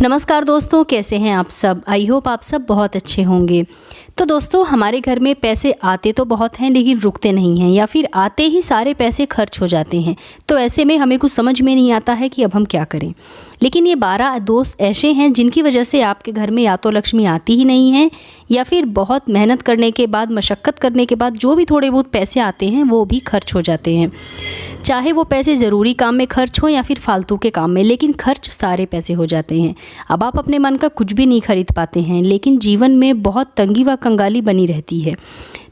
नमस्कार दोस्तों, कैसे हैं आप सब। आई होप आप सब बहुत अच्छे होंगे। तो दोस्तों, हमारे घर में पैसे आते तो बहुत हैं लेकिन रुकते नहीं हैं, या फिर आते ही सारे पैसे खर्च हो जाते हैं। तो ऐसे में हमें कुछ समझ में नहीं आता है कि अब हम क्या करें। लेकिन ये 12 दोस्त ऐसे हैं जिनकी वजह से आपके घर में या तो लक्ष्मी आती ही नहीं है, या फिर बहुत मेहनत करने के बाद, मशक्क़त करने के बाद जो भी थोड़े बहुत पैसे आते हैं वो भी खर्च हो जाते हैं। चाहे वो पैसे ज़रूरी काम में खर्च हो या फिर फालतू के काम में, लेकिन खर्च सारे पैसे हो जाते हैं। अब आप अपने मन का कुछ भी नहीं खरीद पाते हैं, लेकिन जीवन में बहुत तंगी व कंगाली बनी रहती है।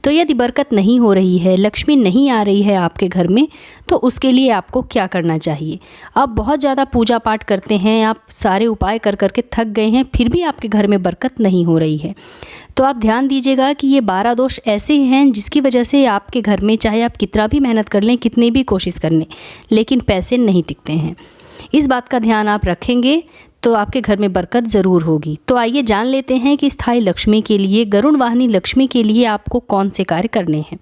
तो यदि बरकत नहीं हो रही है, लक्ष्मी नहीं आ रही है आपके घर में, तो उसके लिए आपको क्या करना चाहिए। आप बहुत ज़्यादा पूजा पाठ करते हैं, आप सारे उपाय कर करके थक गए हैं, फिर भी आपके घर में बरकत नहीं हो रही है। तो आप ध्यान दीजिएगा कि ये 12 दोष ऐसे हैं जिसकी वजह से आपके घर में चाहे आप कितना भी मेहनत कर लें, कितनी भी कोशिश कर लें, लेकिन पैसे नहीं टिकते हैं। इस बात का ध्यान आप रखेंगे तो आपके घर में बरकत ज़रूर होगी। तो आइए जान लेते हैं कि स्थायी लक्ष्मी के लिए, गरुड़ वाहिनी लक्ष्मी के लिए आपको कौन से कार्य करने हैं।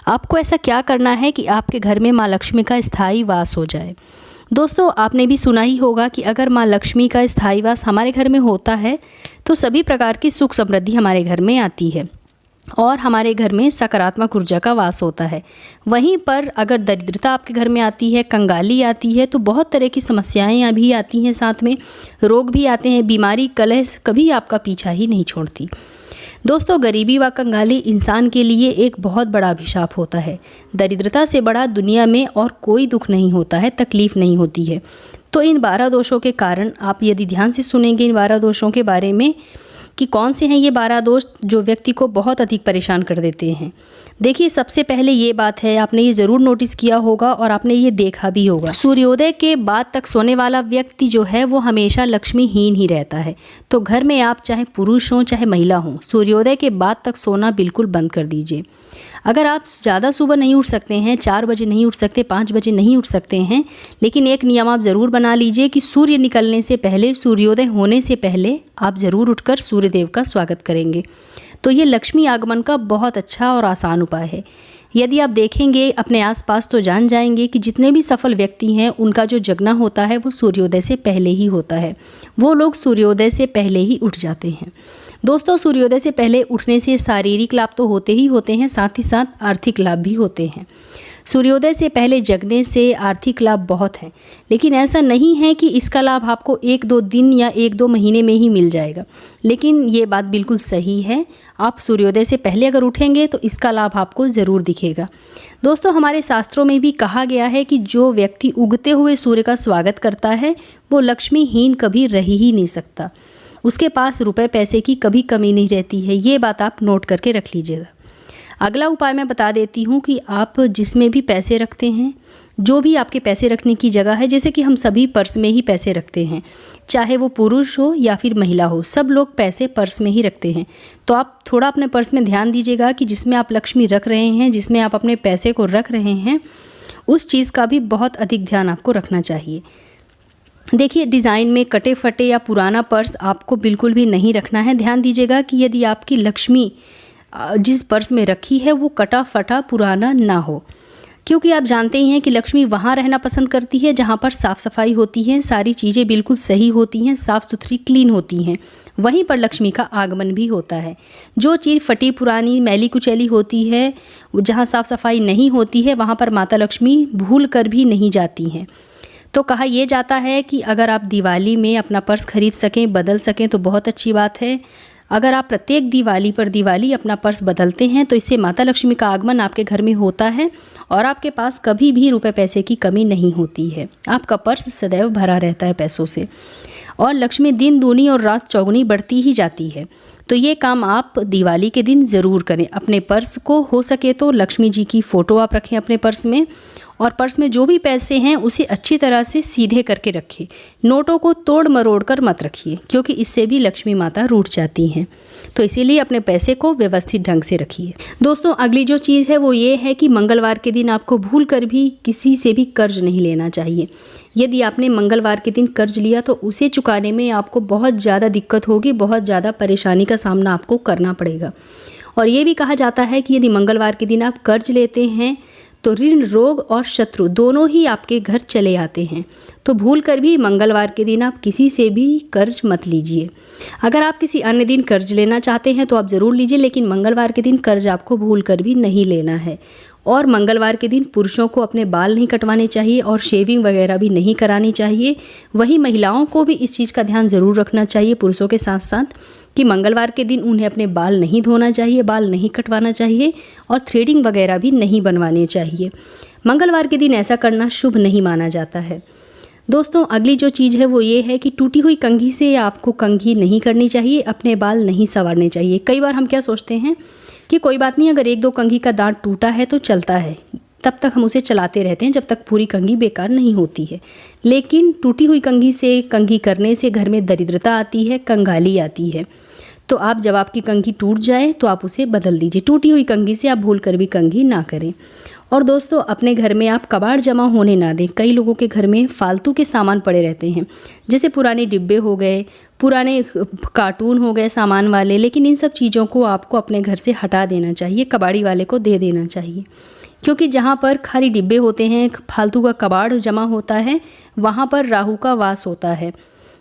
आपको ऐसा क्या करना है कि आपके घर में माँ लक्ष्मी का स्थायी वास हो जाए। दोस्तों, आपने भी सुना ही होगा कि अगर माँ लक्ष्मी का स्थायी वास हमारे घर में होता है तो सभी प्रकार की सुख समृद्धि हमारे घर में आती है और हमारे घर में सकारात्मक ऊर्जा का वास होता है। वहीं पर अगर दरिद्रता आपके घर में आती है, कंगाली आती है, तो बहुत तरह की समस्याएं भी आती हैं, साथ में रोग भी आते हैं, बीमारी, कलह कभी आपका पीछा ही नहीं छोड़ती। दोस्तों, गरीबी व कंगाली इंसान के लिए एक बहुत बड़ा अभिशाप होता है। दरिद्रता से बड़ा दुनिया में और कोई दुख नहीं होता है, तकलीफ़ नहीं होती है। तो इन 12 दोषों के कारण आप यदि ध्यान से सुनेंगे इन 12 दोषों के बारे में कि कौन से हैं ये 12 दोष जो व्यक्ति को बहुत अधिक परेशान कर देते हैं। देखिए, सबसे पहले ये बात है, आपने ये ज़रूर नोटिस किया होगा और आपने ये देखा भी होगा, सूर्योदय के बाद तक सोने वाला व्यक्ति जो है वो हमेशा लक्ष्मीहीन ही रहता है। तो घर में आप चाहे पुरुष हों चाहे महिला हों, सूर्योदय के बाद तक सोना बिल्कुल बंद कर दीजिए। अगर आप ज़्यादा सुबह नहीं उठ सकते हैं, 4 बजे नहीं उठ सकते, 5 बजे नहीं उठ सकते हैं, लेकिन एक नियम आप ज़रूर बना लीजिए कि सूर्य निकलने से पहले, सूर्योदय होने से पहले आप ज़रूर उठकर सूर्यदेव का स्वागत करेंगे। तो ये लक्ष्मी आगमन का बहुत अच्छा और आसान उपाय है। यदि आप देखेंगे अपने आसपास तो जान जाएंगे कि जितने भी सफल व्यक्ति हैं उनका जो जगना होता है वो सूर्योदय से पहले ही होता है। वो लोग सूर्योदय से पहले ही उठ जाते हैं। दोस्तों, सूर्योदय से पहले उठने से शारीरिक लाभ तो होते ही होते हैं, साथ ही साथ आर्थिक लाभ भी होते हैं। सूर्योदय से पहले जगने से आर्थिक लाभ बहुत हैं, लेकिन ऐसा नहीं है कि इसका लाभ आपको 1-2 दिन या 1-2 महीने में ही मिल जाएगा। लेकिन ये बात बिल्कुल सही है, आप सूर्योदय से पहले अगर उठेंगे तो इसका लाभ आपको ज़रूर दिखेगा। दोस्तों, हमारे शास्त्रों में भी कहा गया है कि जो व्यक्ति उगते हुए सूर्य का स्वागत करता है वो लक्ष्मीहीन कभी रह ही नहीं सकता। उसके पास रुपए पैसे की कभी कमी नहीं रहती है। ये बात आप नोट करके रख लीजिएगा। अगला उपाय मैं बता देती हूँ कि आप जिसमें भी पैसे रखते हैं, जो भी आपके पैसे रखने की जगह है, जैसे कि हम सभी पर्स में ही पैसे रखते हैं, चाहे वो पुरुष हो या फिर महिला हो, सब लोग पैसे पर्स में ही रखते हैं। तो आप थोड़ा अपने पर्स में ध्यान दीजिएगा कि जिसमें आप लक्ष्मी रख रहे हैं, जिसमें आप अपने पैसे को रख रहे हैं, उस चीज़ का भी बहुत अधिक ध्यान आपको रखना चाहिए। देखिए, डिज़ाइन में कटे फटे या पुराना पर्स आपको बिल्कुल भी नहीं रखना है। ध्यान दीजिएगा कि यदि आपकी लक्ष्मी जिस पर्स में रखी है वो कटा फटा पुराना ना हो, क्योंकि आप जानते ही हैं कि लक्ष्मी वहाँ रहना पसंद करती है जहाँ पर साफ़ सफाई होती है, सारी चीज़ें बिल्कुल सही होती हैं, साफ़ सुथरी क्लीन होती हैं। वहीं पर लक्ष्मी का आगमन भी होता है। जो चीज़ फटी पुरानी मैली कुचैली होती है, जहाँ साफ़ सफाई नहीं होती है, वहाँ पर माता लक्ष्मी भूल कर भी नहीं जाती हैं। तो कहा यह जाता है कि अगर आप दिवाली में अपना पर्स खरीद सकें, बदल सकें तो बहुत अच्छी बात है। अगर आप प्रत्येक दिवाली पर दिवाली अपना पर्स बदलते हैं तो इससे माता लक्ष्मी का आगमन आपके घर में होता है और आपके पास कभी भी रुपए पैसे की कमी नहीं होती है। आपका पर्स सदैव भरा रहता है पैसों से और लक्ष्मी दिन दूनी और रात चौगुनी बढ़ती ही जाती है। तो ये काम आप दिवाली के दिन ज़रूर करें। अपने पर्स को हो सके तो लक्ष्मी जी की फ़ोटो आप रखें अपने पर्स में, और पर्स में जो भी पैसे हैं उसे अच्छी तरह से सीधे करके रखिए। नोटों को तोड़ मरोड़ कर मत रखिए, क्योंकि इससे भी लक्ष्मी माता रूठ जाती हैं। तो इसीलिए अपने पैसे को व्यवस्थित ढंग से रखिए। दोस्तों, अगली जो चीज़ है वो ये है कि मंगलवार के दिन आपको भूल कर भी किसी से भी कर्ज नहीं लेना चाहिए। यदि आपने मंगलवार के दिन कर्ज लिया तो उसे चुकाने में आपको बहुत ज़्यादा दिक्कत होगी, बहुत ज़्यादा परेशानी का सामना आपको करना पड़ेगा। और ये भी कहा जाता है कि यदि मंगलवार के दिन आप कर्ज लेते हैं तो ऋण, रोग और शत्रु दोनों ही आपके घर चले आते हैं। तो भूल कर भी मंगलवार के दिन आप किसी से भी कर्ज मत लीजिए। अगर आप किसी अन्य दिन कर्ज लेना चाहते हैं तो आप ज़रूर लीजिए, लेकिन मंगलवार के दिन कर्ज आपको भूल कर भी नहीं लेना है। और मंगलवार के दिन पुरुषों को अपने बाल नहीं कटवाने चाहिए और शेविंग वगैरह भी नहीं करानी चाहिए। वहीं महिलाओं को भी इस चीज़ का ध्यान ज़रूर रखना चाहिए पुरुषों के साथ साथ कि मंगलवार के दिन उन्हें अपने बाल नहीं धोना चाहिए, बाल नहीं कटवाना चाहिए और थ्रेडिंग वगैरह भी नहीं बनवाने चाहिए। मंगलवार के दिन ऐसा करना शुभ नहीं माना जाता है। दोस्तों, अगली जो चीज़ है वो ये है कि टूटी हुई कंघी से आपको कंघी नहीं करनी चाहिए, अपने बाल नहीं संवारने चाहिए। कई बार हम क्या सोचते हैं कि कोई बात नहीं, अगर 1-2 कंघी का दांत टूटा है तो चलता है, तब तक हम उसे चलाते रहते हैं जब तक पूरी कंघी बेकार नहीं होती है। लेकिन टूटी हुई कंघी से कंघी करने से घर में दरिद्रता आती है, कंगाली आती है। तो आप जब आपकी कंघी टूट जाए तो आप उसे बदल दीजिए। टूटी हुई कंघी से आप भूल कर भी कंघी ना करें। और दोस्तों, अपने घर में आप कबाड़ जमा होने ना दें। कई लोगों के घर में फालतू के सामान पड़े रहते हैं, जैसे पुराने डिब्बे हो गए, पुराने कार्टून हो गए सामान वाले, लेकिन इन सब चीज़ों को आपको अपने घर से हटा देना चाहिए, कबाड़ी वाले को दे देना चाहिए। क्योंकि जहाँ पर खाली डिब्बे होते हैं, फालतू का कबाड़ जमा होता है, वहाँ पर राहु का वास होता है।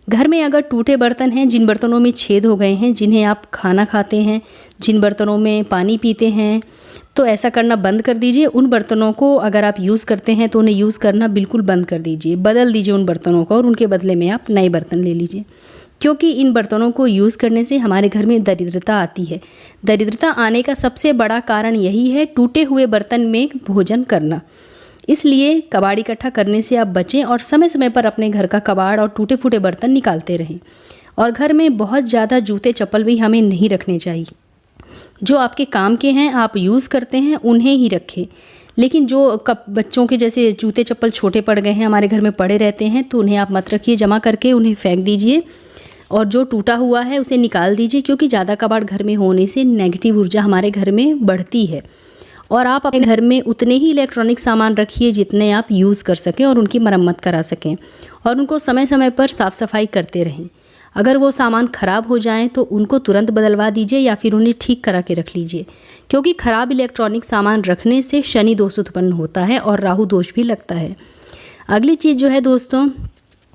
घर में अगर टूटे बर्तन हैं, जिन बर्तनों में छेद हो गए हैं, जिन्हें आप खाना खाते हैं, जिन बर्तनों में पानी पीते हैं, तो ऐसा करना बंद कर दीजिए। उन बर्तनों को अगर आप यूज़ करते हैं तो उन्हें यूज़ करना बिल्कुल बंद कर दीजिए, बदल दीजिए उन बर्तनों को और उनके बदले में आप नए बर्तन ले लीजिए। क्योंकि इन बर्तनों को यूज़ करने से हमारे घर में दरिद्रता आती है। दरिद्रता आने का सबसे बड़ा कारण यही है टूटे हुए बर्तन में भोजन करना। इसलिए कबाड़ इकट्ठा करने से आप बचें और समय समय पर अपने घर का कबाड़ और टूटे फूटे बर्तन निकालते रहें। और घर में बहुत ज़्यादा जूते चप्पल भी हमें नहीं रखने चाहिए। जो आपके काम के हैं, आप यूज़ करते हैं, उन्हें ही रखें। लेकिन जो बच्चों के जैसे जूते चप्पल छोटे पड़ गए हैं, हमारे घर में पड़े रहते हैं, तो उन्हें आप मत रखिए, जमा करके उन्हें फेंक दीजिए। और जो टूटा हुआ है उसे निकाल दीजिए, क्योंकि ज़्यादा कबाड़ घर में होने से नेगेटिव ऊर्जा हमारे घर में बढ़ती है। और आप अपने घर में उतने ही इलेक्ट्रॉनिक सामान रखिए जितने आप यूज़ कर सकें और उनकी मरम्मत करा सकें, और उनको समय समय पर साफ़ सफाई करते रहें। अगर वो सामान ख़राब हो जाएं तो उनको तुरंत बदलवा दीजिए या फिर उन्हें ठीक करा के रख लीजिए, क्योंकि ख़राब इलेक्ट्रॉनिक सामान रखने से शनि दोष उत्पन्न होता है और राहु दोष भी लगता है। अगली चीज़ जो है दोस्तों,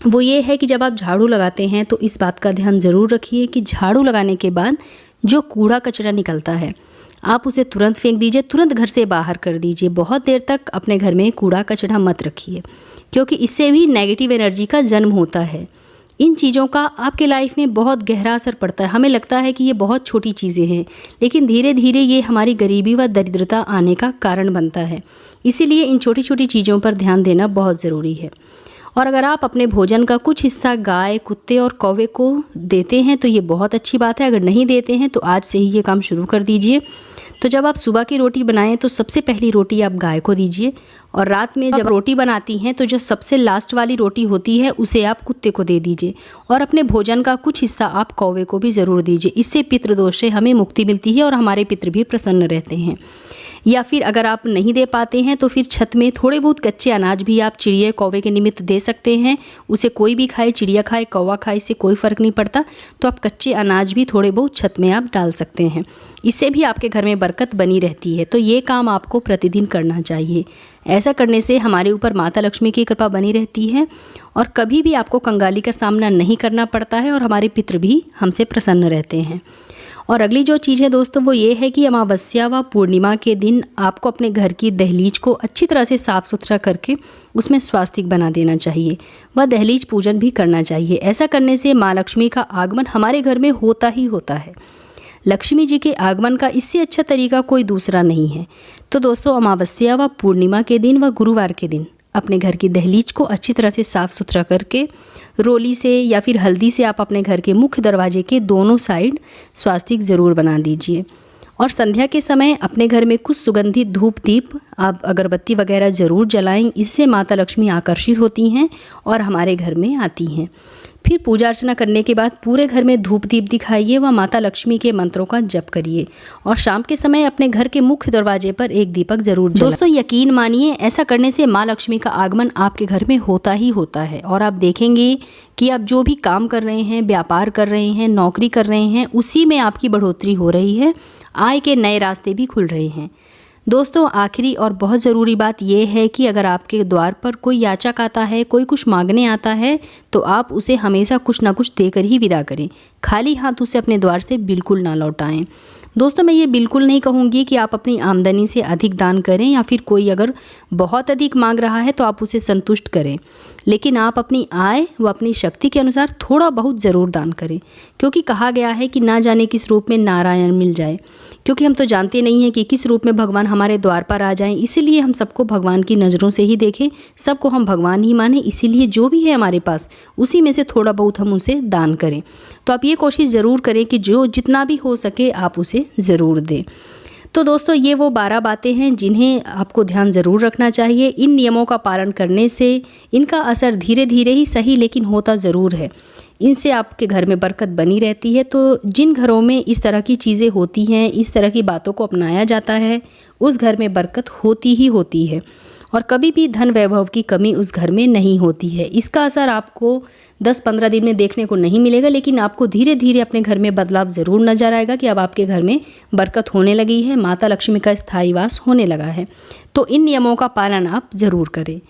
वो ये है कि जब आप झाड़ू लगाते हैं तो इस बात का ध्यान ज़रूर रखिए कि झाड़ू लगाने के बाद जो कूड़ा कचरा निकलता है आप उसे तुरंत फेंक दीजिए, तुरंत घर से बाहर कर दीजिए। बहुत देर तक अपने घर में कूड़ा कचरा मत रखिए, क्योंकि इससे भी नेगेटिव एनर्जी का जन्म होता है। इन चीज़ों का आपके लाइफ में बहुत गहरा असर पड़ता है। हमें लगता है कि ये बहुत छोटी चीज़ें हैं, लेकिन धीरे धीरे ये हमारी गरीबी व दरिद्रता आने का कारण बनता है। इसीलिए इन छोटी छोटी चीज़ों पर ध्यान देना बहुत ज़रूरी है। और अगर आप अपने भोजन का कुछ हिस्सा गाय, कुत्ते और कौवे को देते हैं तो ये बहुत अच्छी बात है। अगर नहीं देते हैं तो आज से ही ये काम शुरू कर दीजिए। तो जब आप सुबह की रोटी बनाएं तो सबसे पहली रोटी आप गाय को दीजिए, और रात में जब रोटी बनाती हैं तो जो सबसे लास्ट वाली रोटी होती है उसे आप कुत्ते को दे दीजिए, और अपने भोजन का कुछ हिस्सा आप कौवे को भी ज़रूर दीजिए। इससे पितृदोष से हमें मुक्ति मिलती है और हमारे पितृ भी प्रसन्न रहते हैं। या फिर अगर आप नहीं दे पाते हैं तो फिर छत में थोड़े बहुत कच्चे अनाज भी आप चिड़िया कौवे के निमित्त दे सकते हैं। उसे कोई भी खाए, चिड़िया खाए, कौवा खाए, इससे कोई फ़र्क नहीं पड़ता। तो आप कच्चे अनाज भी थोड़े बहुत छत में आप डाल सकते हैं। इससे भी आपके घर में बरकत बनी रहती है। तो ये काम आपको प्रतिदिन करना चाहिए। ऐसा करने से हमारे ऊपर माता लक्ष्मी की कृपा बनी रहती है और कभी भी आपको कंगाली का सामना नहीं करना पड़ता है, और हमारे पितृ भी हमसे प्रसन्न रहते हैं। और अगली जो चीज़ है दोस्तों वो ये है कि अमावस्या व पूर्णिमा के दिन आपको अपने घर की दहलीज को अच्छी तरह से साफ़ सुथरा करके उसमें स्वास्तिक बना देना चाहिए व दहलीज पूजन भी करना चाहिए। ऐसा करने से माँ लक्ष्मी का आगमन हमारे घर में होता ही होता है। लक्ष्मी जी के आगमन का इससे अच्छा तरीका कोई दूसरा नहीं है। तो दोस्तों, अमावस्या व पूर्णिमा के दिन व गुरुवार के दिन अपने घर की दहलीज को अच्छी तरह से साफ़ सुथरा करके रोली से या फिर हल्दी से आप अपने घर के मुख्य दरवाजे के दोनों साइड स्वास्तिक ज़रूर बना दीजिए। और संध्या के समय अपने घर में कुछ सुगंधित धूप दीप, आप अगरबत्ती वगैरह ज़रूर जलाएं। इससे माता लक्ष्मी आकर्षित होती हैं और हमारे घर में आती हैं। फिर पूजा अर्चना करने के बाद पूरे घर में धूप दीप दिखाइए व माता लक्ष्मी के मंत्रों का जप करिए। और शाम के समय अपने घर के मुख्य दरवाजे पर एक दीपक जरूर जलाएं। दोस्तों, यकीन मानिए, ऐसा करने से माँ लक्ष्मी का आगमन आपके घर में होता ही होता है। और आप देखेंगे कि आप जो भी काम कर रहे हैं, व्यापार कर रहे हैं, नौकरी कर रहे हैं, उसी में आपकी बढ़ोतरी हो रही है, आय के नए रास्ते भी खुल रहे हैं। दोस्तों आखिरी और बहुत ज़रूरी बात यह है कि अगर आपके द्वार पर कोई याचक आता है, कोई कुछ मांगने आता है, तो आप उसे हमेशा कुछ ना कुछ देकर ही विदा करें। खाली हाथ उसे अपने द्वार से बिल्कुल ना लौटाएं। दोस्तों मैं ये बिल्कुल नहीं कहूँगी कि आप अपनी आमदनी से अधिक दान करें या फिर कोई अगर बहुत अधिक मांग रहा है तो आप उसे संतुष्ट करें, लेकिन आप अपनी आय व अपनी शक्ति के अनुसार थोड़ा बहुत ज़रूर दान करें, क्योंकि कहा गया है कि ना जाने किस रूप में नारायण मिल जाए। क्योंकि हम तो जानते नहीं हैं कि किस रूप में भगवान हमारे द्वार पर आ जाएं, इसीलिए हम सबको भगवान की नज़रों से ही देखें, सबको हम भगवान ही माने। इसीलिए जो भी है हमारे पास उसी में से थोड़ा बहुत हम उसे दान करें। तो आप ये कोशिश ज़रूर करें कि जो जितना भी हो सके आप उसे ज़रूर दें। तो दोस्तों ये वो 12 बातें हैं जिन्हें आपको ध्यान ज़रूर रखना चाहिए। इन नियमों का पालन करने से इनका असर धीरे धीरे ही सही लेकिन होता ज़रूर है। इनसे आपके घर में बरकत बनी रहती है। तो जिन घरों में इस तरह की चीज़ें होती हैं, इस तरह की बातों को अपनाया जाता है, उस घर में बरकत होती ही होती है और कभी भी धन वैभव की कमी उस घर में नहीं होती है। इसका असर आपको 10-15 दिन में देखने को नहीं मिलेगा, लेकिन आपको धीरे धीरे अपने घर में बदलाव ज़रूर नजर आएगा कि अब आपके घर में बरकत होने लगी है, माता लक्ष्मी का स्थायी वास होने लगा है। तो इन नियमों का पालन आप ज़रूर करें।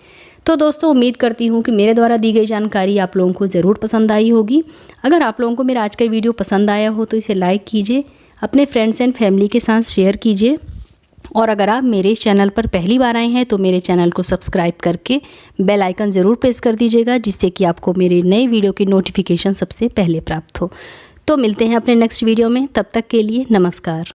तो दोस्तों उम्मीद करती हूँ कि मेरे द्वारा दी गई जानकारी आप लोगों को ज़रूर पसंद आई होगी। अगर आप लोगों को मेरा आज का वीडियो पसंद आया हो तो इसे लाइक कीजिए, अपने फ्रेंड्स एंड फैमिली के साथ शेयर कीजिए और अगर आप मेरे इस चैनल पर पहली बार आए हैं तो मेरे चैनल को सब्सक्राइब करके बेल आइकन ज़रूर प्रेस कर दीजिएगा, जिससे कि आपको मेरे नए वीडियो की नोटिफिकेशन सबसे पहले प्राप्त हो। तो मिलते हैं अपने नेक्स्ट वीडियो में, तब तक के लिए नमस्कार।